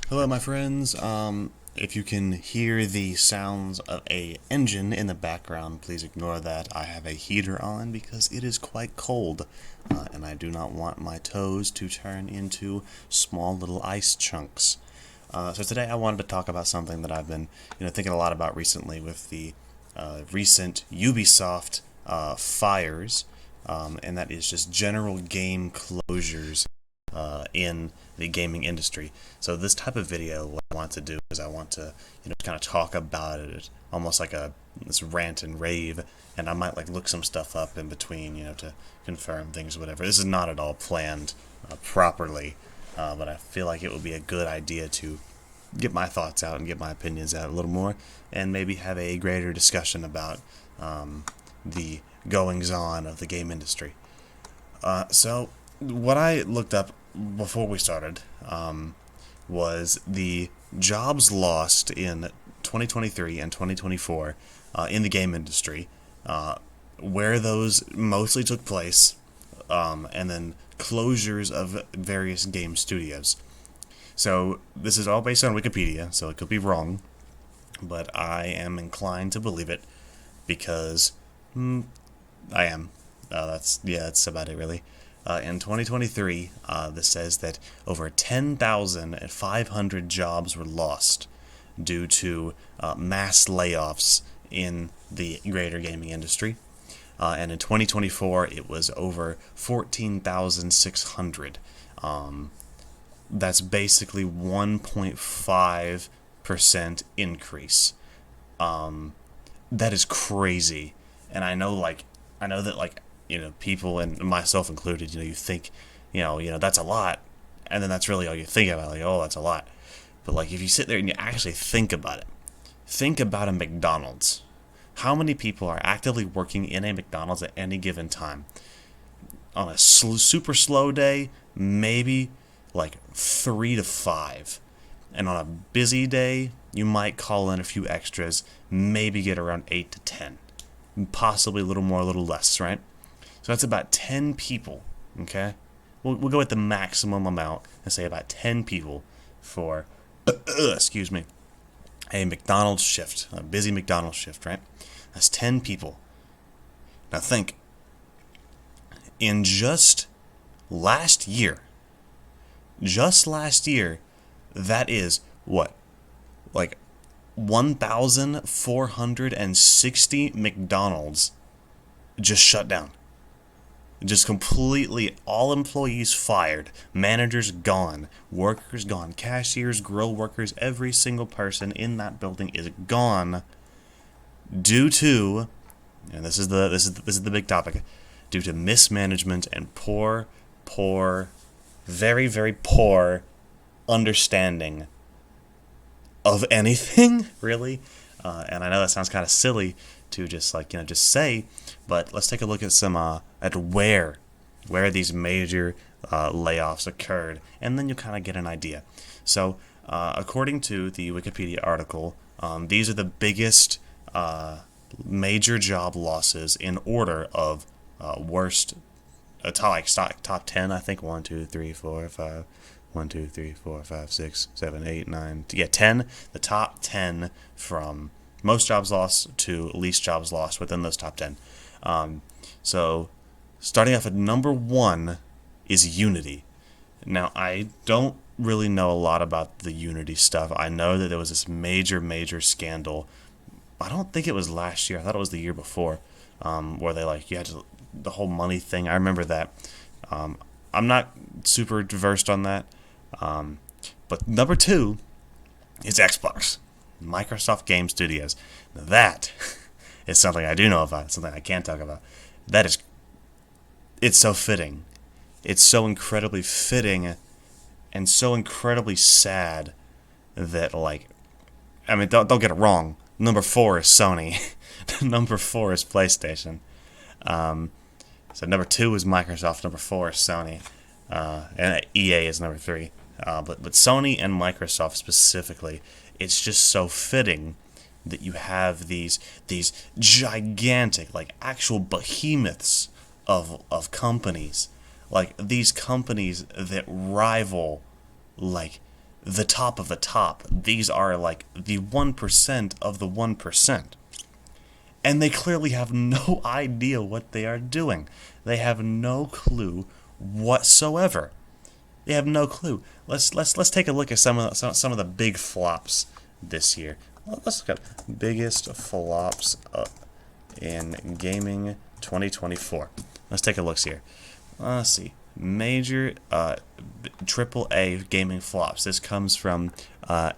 Hello, my friends. If you can hear the sounds of a engine in the background, please ignore that. I have a heater on because it is quite cold, and I do not want my toes to turn into small little ice chunks. So today I wanted to talk about something that I've been, thinking a lot about recently with the recent Ubisoft fires, and that is just general game closures in the gaming industry. So this type of video, what I want to do is I want to, kind of talk about it almost like this rant and rave, and I might like look some stuff up in between, to confirm things or whatever. This is not at all planned properly, but I feel like it would be a good idea to get my thoughts out and get my opinions out a little more, and maybe have a greater discussion about the goings on of the game industry. So what I looked up before we started was the jobs lost in 2023 and 2024 in the game industry, where those mostly took place, and then closures of various game studios. So this is all based on Wikipedia, so it could be wrong, but I am inclined to believe it because I am. That's about it really. In 2023, this says that over 10,500 jobs were lost due to mass layoffs in the greater gaming industry. And in 2024, it was over 14,600. That's basically 1.5% increase. That is crazy. And I know that people and myself included, you think, that's a lot, and then that's really all you think about, like, oh, that's a lot. But like if you sit there and you actually think about it, think about a McDonald's. How many people are actively working in a McDonald's at any given time? On a super slow day, maybe like 3 to 5. And on a busy day, you might call in a few extras, maybe get around 8 to 10. Possibly a little more, a little less, right? So that's about 10 people, okay? We'll go with the maximum amount and say about 10 people for, excuse me, a McDonald's shift, a busy McDonald's shift, right? That's 10 people. Now think, in just last year, that is what? Like 1,460 McDonald's just shut down. Just completely all employees fired, managers gone, workers gone, cashiers, grill workers, every single person in that building is gone due to, and this is the big topic, due to mismanagement and very very poor understanding of anything, really. And I know that sounds kind of silly to just just say, but let's take a look at some at where these major layoffs occurred, and then you kind of get an idea. So, according to the Wikipedia article, these are the biggest major job losses in order of worst. Top 10, I think. 1, 2, 3, 4, 5. 1, 2, 3, 4, 5, 6, 7, 8, 9. Yeah, 10. The top 10 from most jobs lost to least jobs lost within those top 10. So, starting off at number 1 is Unity. Now, I don't really know a lot about the Unity stuff. I know that there was this major scandal. I don't think it was last year. I thought it was the year before, where they you had the whole money thing. I remember that. I'm not super versed on that. But number 2 is Xbox, Microsoft Game Studios. Now that is something I do know about. Something I can talk about. It's so fitting. It's so incredibly fitting, and so incredibly sad that don't get it wrong. Number 4 is Sony. Number 4 is PlayStation. So number 2 is Microsoft. Number 4 is Sony. And EA is number 3. But Sony and Microsoft specifically, it's just so fitting that you have these gigantic, actual behemoths of companies, these companies that rival the top of the top. These are like the 1% of the 1%. And they clearly have no idea what they are doing. They have no clue whatsoever. They have no clue. Let's take a look at some of the big flops this year. Let's look at biggest flops in gaming 2024. Let's take a look here. Let's see. Major AAA gaming flops. This comes from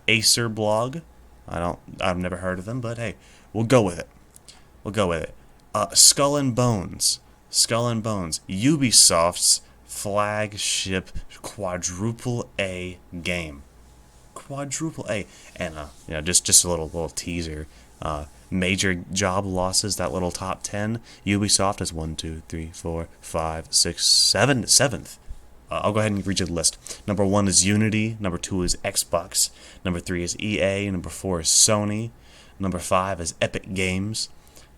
Acer blog. I've never heard of them, but hey, we'll go with it. Skull and Bones. Ubisoft's flagship quadruple A game. Quadruple A. And just a little teaser. Major job losses, that little top 10. Ubisoft is 1, 2, 3, 4, 5, 6, 7, 7th. I'll go ahead and read you the list. Number 1 is Unity. Number 2 is Xbox. Number 3 is EA. Number 4 is Sony. Number 5 is Epic Games.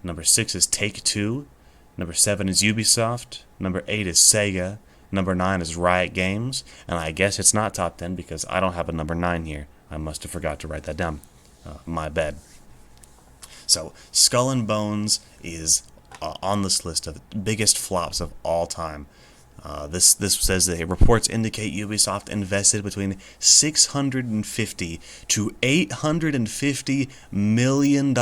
Number 6 is Take-Two. Number 7 is Ubisoft. Number 8 is Sega. Number 9 is Riot Games. And I guess it's not top 10 because I don't have a number 9 here. I must have forgot to write that down. My bad. So, Skull and Bones is on this list of biggest flops of all time. This says that reports indicate Ubisoft invested between $650 to $850 million.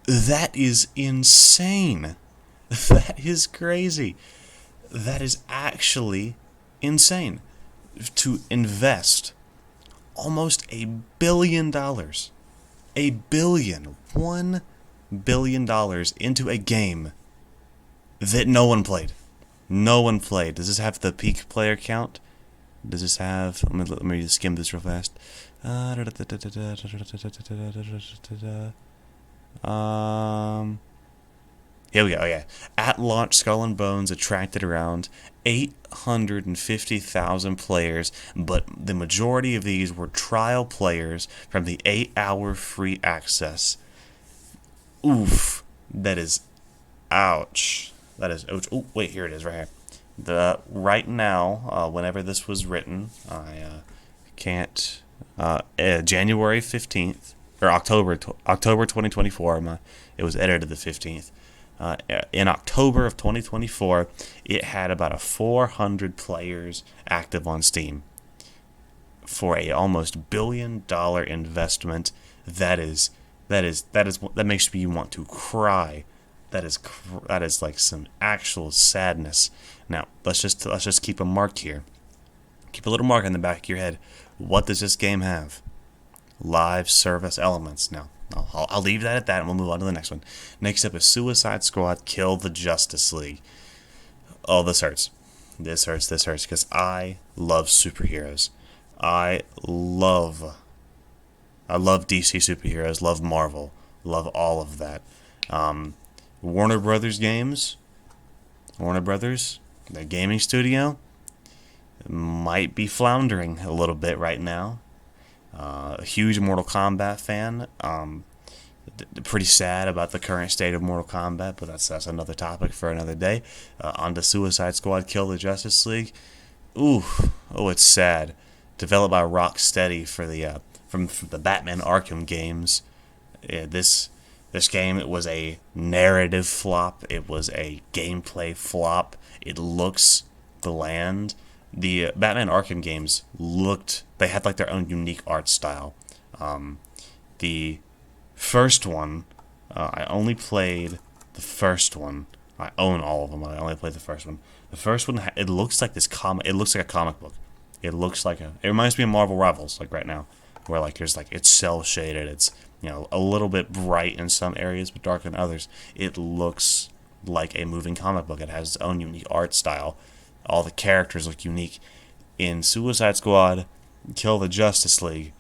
That is insane. That is crazy. That is actually insane. To invest almost $1 billion. $1 billion into a game that no one played. No one played. Does this have the peak player count? Does this have... Let me just skim this real fast. Here we go. Yeah. At launch, Skull and Bones attracted around 850,000 players, but the majority of these were trial players from the 8-hour free access. Oof. That is... ouch. That is... ouch. Oh, wait, here it is, right here. Right now, whenever this was written, I can't... January 15th, or October 2024, it was edited the 15th. In October of 2024, it had about 400 players active on Steam. For a almost $1 billion investment, that makes me want to cry. That is like some actual sadness. Now let's just keep a mark here. Keep a little mark in the back of your head. What does this game have? Live service elements. Now I'll leave that at that, and we'll move on to the next one. Next up is Suicide Squad: Kill the Justice League. Oh, this hurts. This hurts because I love superheroes. I love DC superheroes. Love Marvel. Love all of that. Warner Brothers games. Warner Brothers, their gaming studio, might be floundering a little bit right now. A huge Mortal Kombat fan. Pretty sad about the current state of Mortal Kombat, but that's another topic for another day. On to Suicide Squad: Kill the Justice League. Ooh, oh, it's sad. Developed by Rocksteady for the from the Batman Arkham games. This game, it was a narrative flop. It was a gameplay flop. It looks bland. The Batman Arkham games they had like their own unique art style. The first one, I only played the first one. I own all of them. I only played the first one. The first one, it looks like this comic. It looks like a comic book. It reminds me of Marvel Rivals, like right now, where like it's cel shaded. It's a little bit bright in some areas, but dark in others. It looks like a moving comic book. It has its own unique art style. All the characters look unique. In Suicide Squad: Kill the Justice League,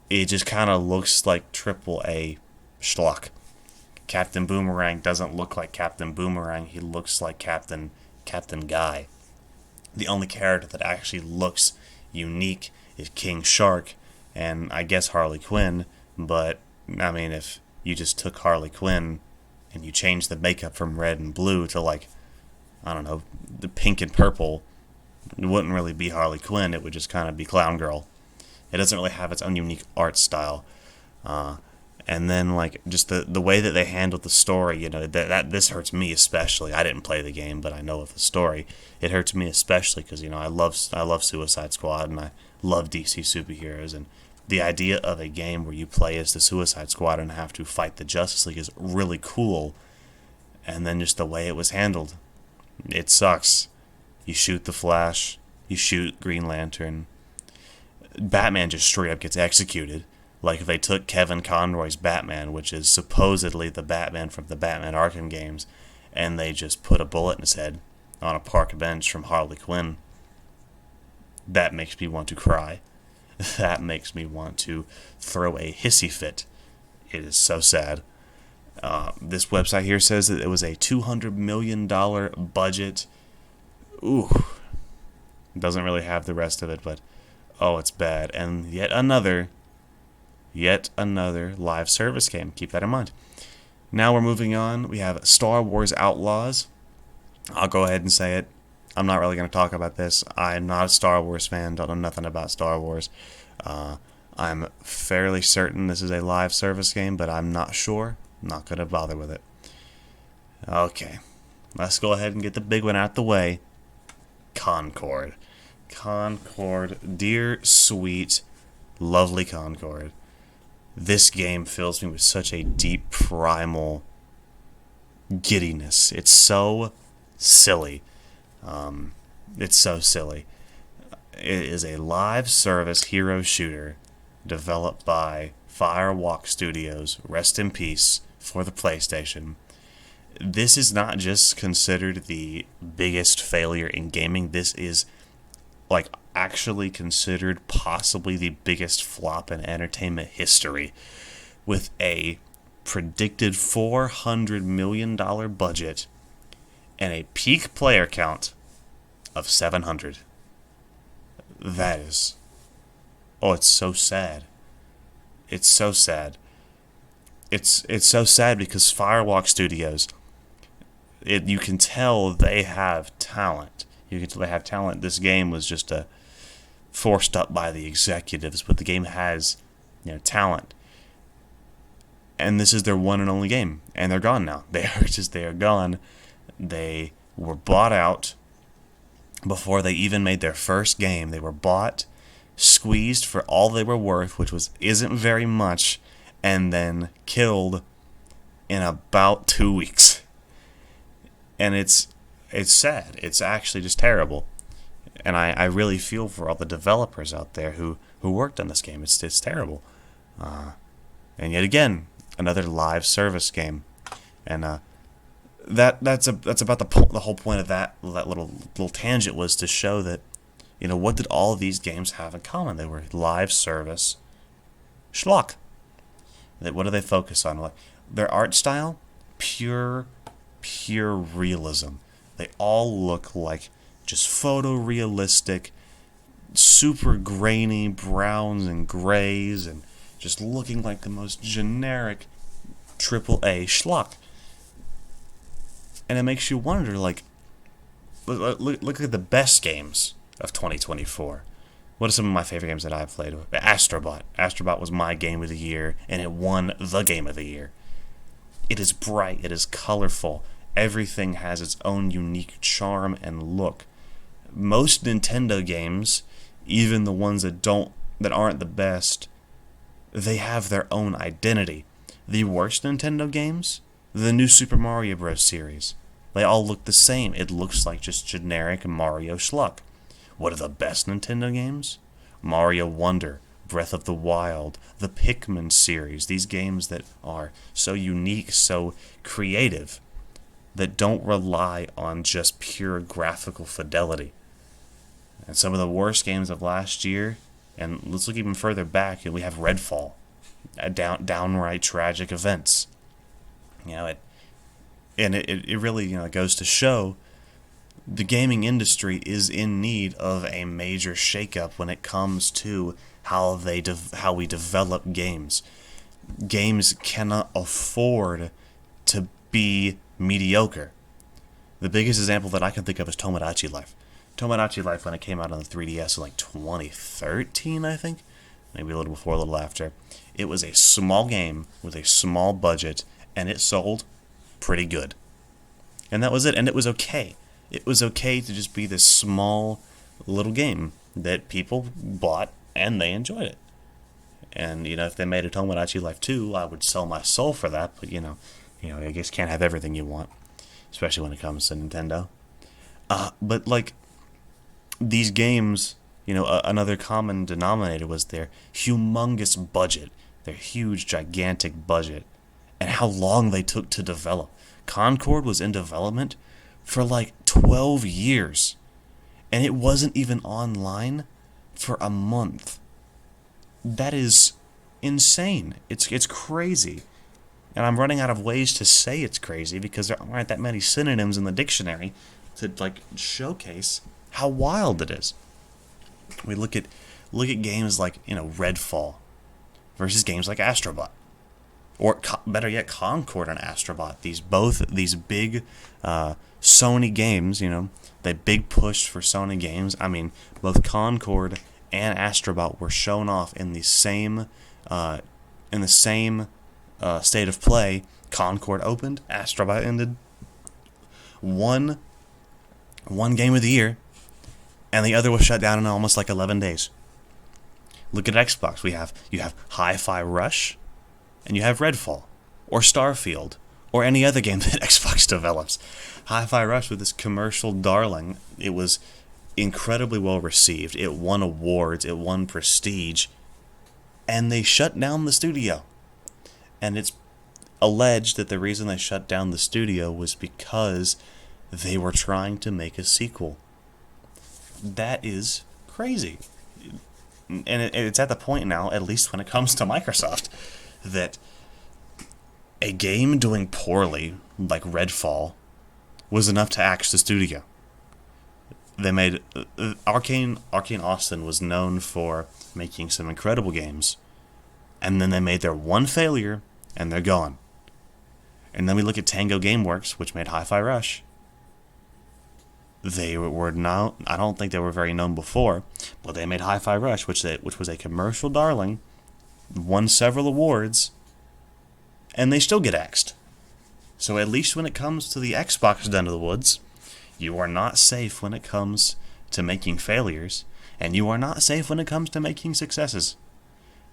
it just kind of looks like AAA schlock. Captain Boomerang doesn't look like Captain Boomerang. He looks like Captain Guy. The only character that actually looks unique is King Shark, and I guess Harley Quinn. But I mean, if you just took Harley Quinn and you changed the makeup from red and blue to, like, I don't know, the pink and purple, It wouldn't really be Harley Quinn. It would just kind of be Clown Girl. It doesn't really have its own unique art style. Uh, and then like just the way that they handled the story, that this hurts me especially. I didn't play the game, but I know of the story. It hurts me especially because I love Suicide Squad and I love DC superheroes, and the idea of a game where you play as the Suicide Squad and have to fight the Justice League is really cool. And then just the way it was handled, it sucks. You shoot the Flash, you shoot Green Lantern. Batman just straight up gets executed. Like if they took Kevin Conroy's Batman, which is supposedly the Batman from the Batman Arkham games, and they just put a bullet in his head on a park bench from Harley Quinn. That makes me want to cry. That makes me want to throw a hissy fit. It is so sad. This website here says that it was a $200 million budget. Ooh. Doesn't really have the rest of it, but oh, it's bad. And yet another live service game. Keep that in mind. Now we're moving on. We have Star Wars Outlaws. I'll go ahead and say it. I'm not really going to talk about this. I'm not a Star Wars fan. Don't know nothing about Star Wars. I'm fairly certain this is a live service game, but I'm not sure. I'm not going to bother with it. Okay. Let's go ahead and get the big one out the way. Concord. Concord. Dear, sweet, lovely Concord. This game fills me with such a deep, primal giddiness. It's so silly. It's so silly. It is a live service hero shooter developed by Firewalk Studios, rest in peace, for the PlayStation. This is not just considered the biggest failure in gaming. This is like actually considered possibly the biggest flop in entertainment history, with a predicted $400 million budget and a peak player count of 700. That is... Oh, it's so sad. It's so sad. It's so sad because Firewalk Studios, you can tell they have talent. You can tell they have talent. This game was just forced up by the executives, but the game has, talent. And this is their one and only game, and they're gone now. They are gone. They were bought out before they even made their first game. They were bought, squeezed for all they were worth, which isn't very much, and then killed in about 2 weeks. And it's sad. It's actually just terrible. And I really feel for all the developers out there who worked on this game. It's terrible. And yet again, another live service game. And that's about the whole point of that little tangent, was to show that, what did all of these games have in common? They were live service schlock. What do they focus on? Like their art style, pure realism. They all look like just photorealistic, super grainy browns and grays, and just looking like the most generic AAA schlock. And it makes you wonder, like, look at the best games of 2024. What are some of my favorite games that I've played? Astrobot. Astrobot was my game of the year, and it won the game of the year. It is bright. It is colorful. Everything has its own unique charm and look. Most Nintendo games, even the ones that aren't the best, they have their own identity. The worst Nintendo games, the new Super Mario Bros. Series, they all look the same. It looks like just generic Mario schluck. What are the best Nintendo games? Mario Wonder, Breath of the Wild, the Pikmin series. These games that are so unique, so creative, that don't rely on just pure graphical fidelity. And some of the worst games of last year, and let's look even further back, and we have Redfall, downright tragic events. It really goes to show the gaming industry is in need of a major shakeup when it comes to how we develop games. Games cannot afford to be mediocre. The biggest example that I can think of is Tomodachi Life. Tomodachi Life, when it came out on the 3DS in like 2013, I think, maybe a little before, a little after. It was a small game with a small budget, and it sold pretty good. And that was it, and it was okay. It was okay to just be this small little game that people bought and they enjoyed it. And if they made a Tomodachi Life 2, I would sell my soul for that. But I guess can't have everything you want, especially when it comes to Nintendo. But like these games, another common denominator was their humongous budget, their huge, gigantic budget, and how long they took to develop. Concord was in development for like 12 years, and it wasn't even online for a month. That is insane. It's crazy. And I'm running out of ways to say it's crazy because there aren't that many synonyms in the dictionary to like showcase how wild it is. We look at games like Redfall versus games like Astrobot, or better yet, Concord and Astrobot. These big Sony games. They big push for Sony games. I mean, both Concord and Astrobot were shown off in the same state of play. Concord opened, Astrobot ended. One game of the year, and the other was shut down in almost like 11 days. Look at Xbox. You have Hi-Fi Rush, and you have Redfall, or Starfield, or any other game that Xbox develops. Hi-Fi Rush with this commercial darling. It was incredibly well received. It won awards. It won prestige. And they shut down the studio. And it's alleged that the reason they shut down the studio was because they were trying to make a sequel. That is crazy. And it's at the point now, at least when it comes to Microsoft, that a game doing poorly, like Redfall, was enough to axe the studio. They made Arcane Austin was known for making some incredible games, and then they made their one failure, and they're gone. And then we look at Tango Gameworks, which made Hi-Fi Rush. They were now, I don't think they were very known before, but they made Hi-Fi Rush, which was a commercial darling, won several awards, and they still get axed. So at least when it comes to the Xbox den of the woods, you are not safe when it comes to making failures, and you are not safe when it comes to making successes.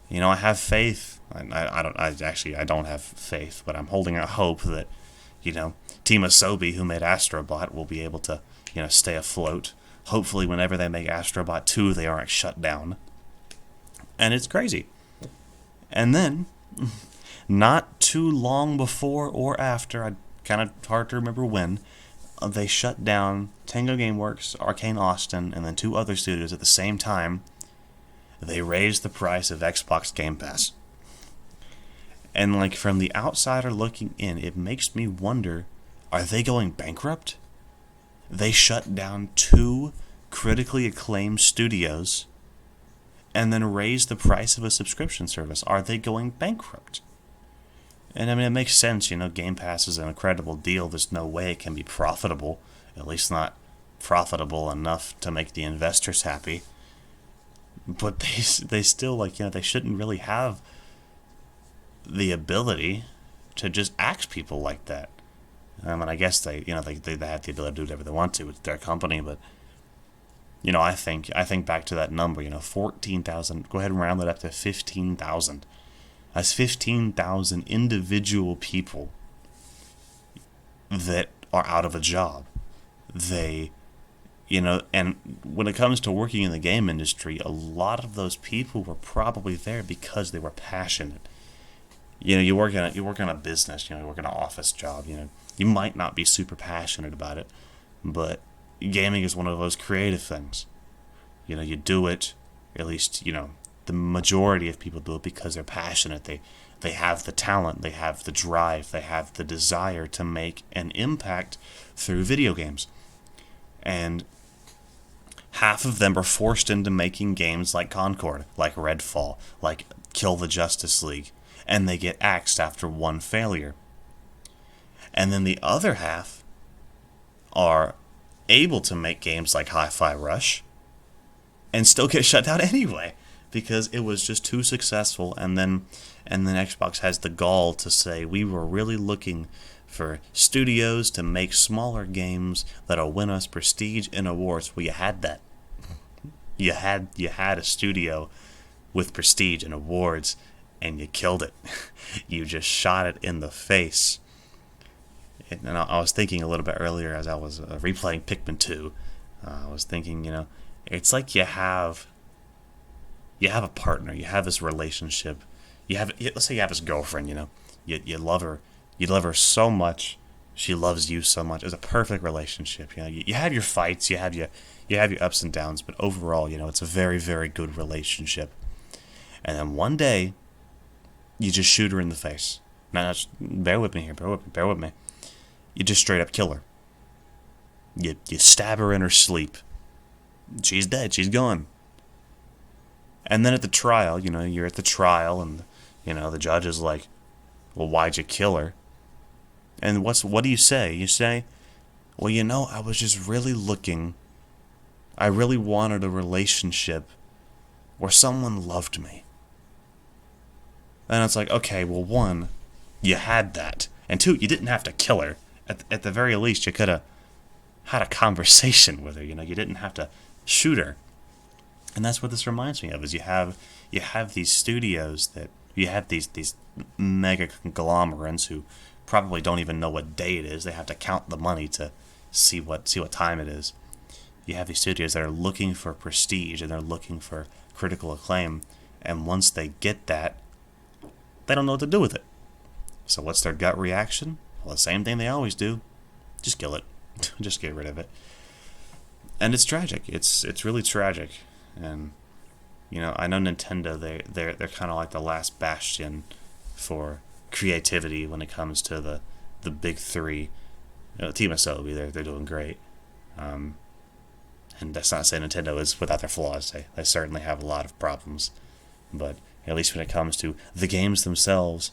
I have faith. I don't have faith, but I'm holding out hope that, Team Asobi, who made Astrobot, will be able to, stay afloat. Hopefully, whenever they make Astrobot 2, they aren't shut down. And it's crazy. And then, not too long before or after, kind of hard to remember when, they shut down Tango Gameworks, Arcane Austin, and then 2 other studios at the same time. They raised the price of Xbox Game Pass. And like from the outsider looking in, it makes me wonder, are they going bankrupt? They shut down 2 critically acclaimed studios and then raised the price of a subscription service. Are they going bankrupt? And I mean, it makes sense, Game Pass is an incredible deal. There's no way it can be profitable, at least not profitable enough to make the investors happy. But they still, they shouldn't really have the ability to just axe people like that. I mean, I guess they have the ability to do whatever they want to with their company, but I think back to that number, 14,000. Go ahead and round it up to 15,000. That's 15,000 individual people that are out of a job. They, and when it comes to working in the game industry, a lot of those people were probably there because they were passionate. You work in a business, you work in an office job, you might not be super passionate about it, but gaming is one of those creative things. You do it, at least, the majority of people do it because they're passionate. They have the talent, they have the drive, they have the desire to make an impact through video games. And half of them are forced into making games like Concord, like Redfall, like Kill the Justice League, and they get axed after one failure. And then the other half are able to make games like Hi-Fi Rush and still get shut down anyway because it was just too successful. And then Xbox has the gall to say we were really looking for studios to make smaller games that'll win us prestige and awards. Well, you had that. You had a studio with prestige and awards, and you killed it. You just shot it in the face. And I was thinking a little bit earlier as I was replaying Pikmin 2. I was thinking, it's like you have a partner, you have this relationship, let's say you have this girlfriend, you love her, so much, she loves you so much. It's a perfect relationship. You have your fights, you have your ups and downs, but overall, it's a very, very good relationship. And then one day, you just shoot her in the face. Now, bear with me here, bear with me. You just straight up kill her. You stab her in her sleep. She's dead. She's gone. And then at the trial, you're at the trial, and the judge is like, "Well, why'd you kill her?" And what do you say? You say, "Well, I was just really looking. I really wanted a relationship where someone loved me." And it's like, okay, well, one, you had that, and two, you didn't have to kill her. At the very least, you could have had a conversation with her. You didn't have to shoot her. And that's what this reminds me of. Is you have these studios that you have these mega conglomerates who probably don't even know what day it is. They have to count the money to see what time it is. You have these studios that are looking for prestige and they're looking for critical acclaim. And once they get that, they don't know what to do with it. So what's their gut reaction? Well, the same thing they always do. Just kill it. Just get rid of it. And it's tragic. It's really tragic. And I know Nintendo, they're kind of like the last bastion for creativity when it comes to the big three. Team Asobi, they're doing great. And that's not saying Nintendo is without their flaws. They certainly have a lot of problems. But at least when it comes to the games themselves,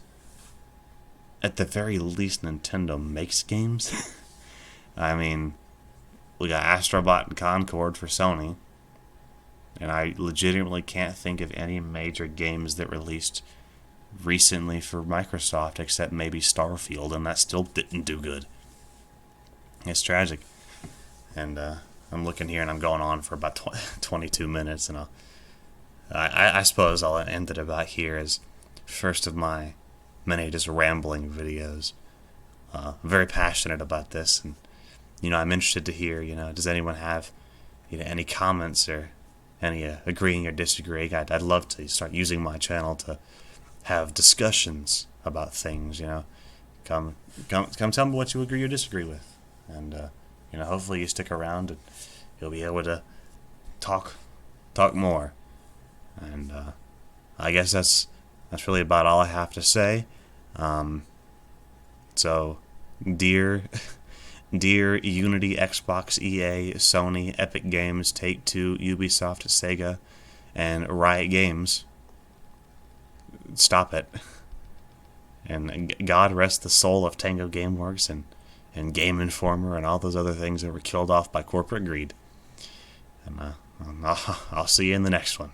at the very least, Nintendo makes games. I mean, we got Astrobot and Concord for Sony, and I legitimately can't think of any major games that released recently for Microsoft except maybe Starfield, and that still didn't do good. It's tragic. And I'm looking here, and I'm going on for about 22 minutes, and I suppose I'll end it about here as first of my many just rambling videos. I'm very passionate about this, and I'm interested to hear. Does anyone have any comments or any agreeing or disagreeing? I'd love to start using my channel to have discussions about things. Come tell me what you agree or disagree with, and hopefully you stick around and you'll be able to talk more. And I guess that's really about all I have to say. So, dear Unity, Xbox, EA, Sony, Epic Games, Take-Two, Ubisoft, Sega, and Riot Games, stop it. And God rest the soul of Tango Gameworks and Game Informer and all those other things that were killed off by corporate greed. And I'll see you in the next one.